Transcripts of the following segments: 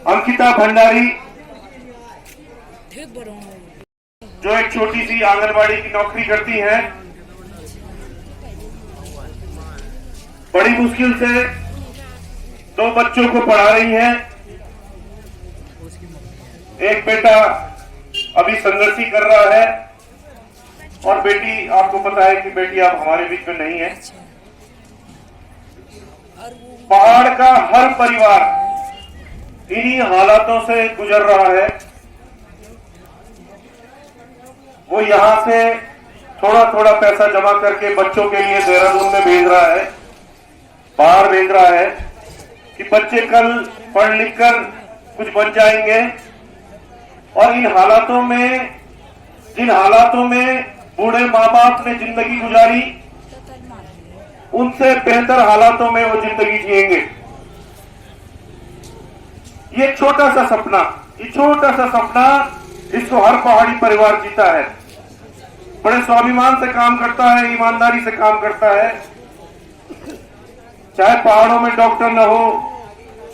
अंकिता भंडारी जो एक छोटी सी आंगनबाड़ी की नौकरी करती हैं, बड़ी मुश्किल से 2 बच्चों को पढ़ा रही हैं। एक बेटा अभी संघर्ष कर रहा है और बेटी, आपको पता है कि बेटी आप हमारे बीच में नहीं है। पहाड़ का हर परिवार इन्हीं हालातों से गुजर रहा है। वो यहां से थोड़ा थोड़ा पैसा जमा करके बच्चों के लिए देहरादून में भेज रहा है, बाहर भेज रहा है कि बच्चे कल पढ़ लिख कर कुछ बन जाएंगे। और इन हालातों में, जिन हालातों में बूढ़े माँ बाप ने जिंदगी गुजारी, उनसे बेहतर हालातों में वो जिंदगी जिएंगे। ये छोटा सा सपना, इसको हर पहाड़ी परिवार जीता है। बड़े स्वाभिमान से काम करता है, ईमानदारी से काम करता है। चाहे पहाड़ों में डॉक्टर न हो,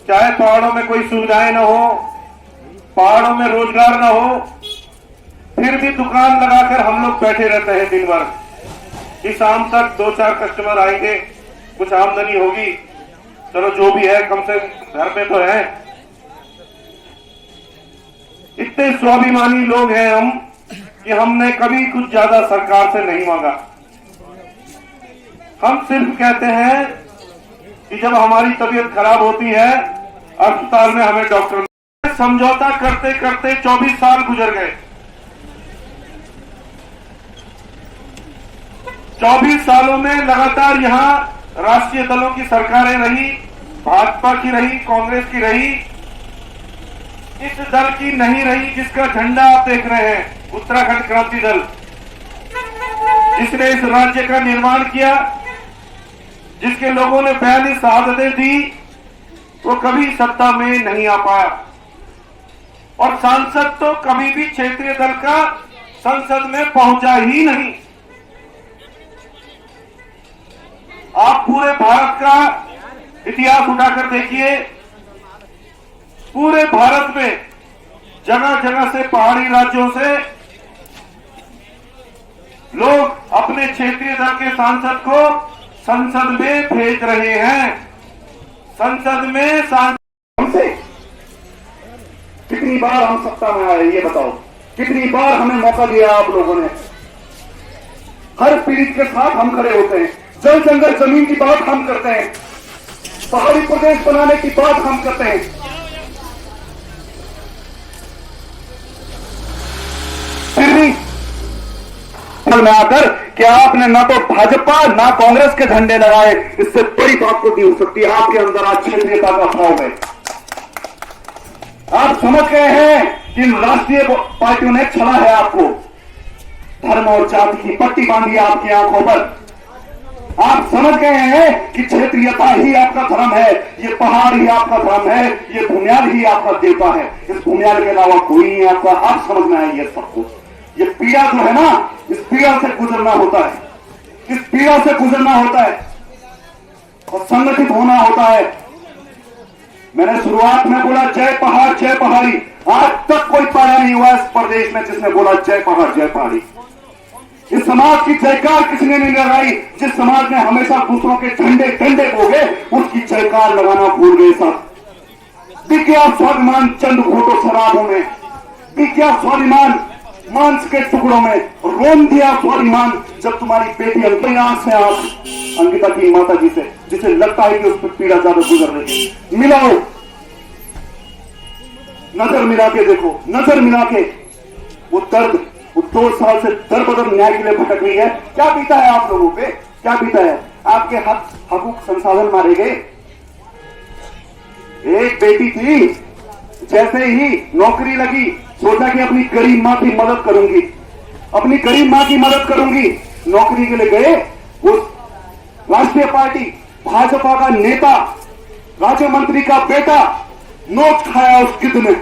चाहे पहाड़ों में कोई सुविधाएं न हो, पहाड़ों में रोजगार न हो, फिर भी दुकान लगाकर हम लोग बैठे रहते हैं दिन भर कि शाम तक 2-4 कस्टमर आएंगे, कुछ आमदनी होगी, चलो जो भी है कम से घर में तो है। इतने स्वाभिमानी लोग हैं हम कि हमने कभी कुछ ज्यादा सरकार से नहीं मांगा। हम सिर्फ कहते हैं कि जब हमारी तबीयत खराब होती है अस्पताल में हमें डॉक्टर, समझौता करते करते 24 साल गुजर गए। 24 सालों में लगातार यहाँ राष्ट्रीय दलों की सरकारें रही, भाजपा की रही, कांग्रेस की रही, इस दल की नहीं रही जिसका झंडा आप देख रहे हैं, उत्तराखंड क्रांति दल, जिसने इस राज्य का निर्माण किया, जिसके लोगों ने 42 शहादतें दी, वो कभी सत्ता में नहीं आ पाया। और सांसद तो कभी भी क्षेत्रीय दल का संसद में पहुंचा ही नहीं। आप पूरे भारत का इतिहास उठाकर देखिए, पूरे भारत में जगह जगह से, पहाड़ी राज्यों से लोग अपने क्षेत्रीय दल के सांसद को संसद में भेज रहे हैं। संसद में हमसे कितनी बार हम सत्ता में आए, ये बताओ, कितनी बार हमें मौका दिया आप लोगों ने। हर पीड़ित के साथ हम खड़े होते हैं, जल जंगल जमीन की बात हम करते हैं, पहाड़ी प्रदेश बनाने की बात हम करते हैं। फिर भी में आकर कि आपने ना तो भाजपा ना कांग्रेस के झंडे लगाए, इससे बड़ी बात को दी हो सकती है आपके अंदर आज क्षेत्रीयता का भाव है। आप समझ गए हैं कि राष्ट्रीय पार्टियों ने छला है आपको, धर्म और जाति की पट्टी बांधी है आपकी आंखों पर। आप समझ गए हैं कि क्षेत्रीयता ही आपका धर्म है, ये पहाड़ ही आपका धर्म है, ये बुनियाद ही आपका देवता है, इस बुनियाद के अलावा कोई नहीं आपका। आप समझ में आइए सबको, ये पीड़ा जो है ना, इस पीड़ा से गुजरना होता है, इस पीड़ा से गुजरना होता है और संगठित होना होता है। मैंने शुरुआत में बोला जय पहाड़ जय पहाड़ी, आज तक कोई पैदा नहीं हुआ इस प्रदेश में जिसने बोला जय पहाड़ जय पहाड़ी। इस समाज की जयकार किसने नहीं लगाई? जिस समाज ने हमेशा दूसरों के झंडे डंडे बोगे, उसकी जयकार लगाना भूल गए साथ। दिखा स्वाभिमान चंद घोटों शराबों में, दिखा स्वाभिमान मांस के टुकड़ों में, रोन दिया स्वाभिमान जब तुम्हारी बेटी अंतर्यास से आप अंकिता की माता जी से, जिसे लगता है कि उस पर पीड़ा ज्यादा गुजर रही है। मिलाओ, नजर मिला के देखो, नजर मिला के वो दर्द, वो 2 साल से दर बदर न्याय के लिए भटक रही है। क्या बीता है आप लोगों पे, क्या बीता है? आपके हकूक संसाधन मारे गए। एक बेटी थी, जैसे ही नौकरी लगी सोचा कि अपनी गरीब मां की मदद करूंगी, अपनी गरीब मां की मदद करूंगी, नौकरी के लिए गए। उस राष्ट्रीय पार्टी भाजपा का नेता, राज्य मंत्री का बेटा नोच खाया उस गिद्ध में।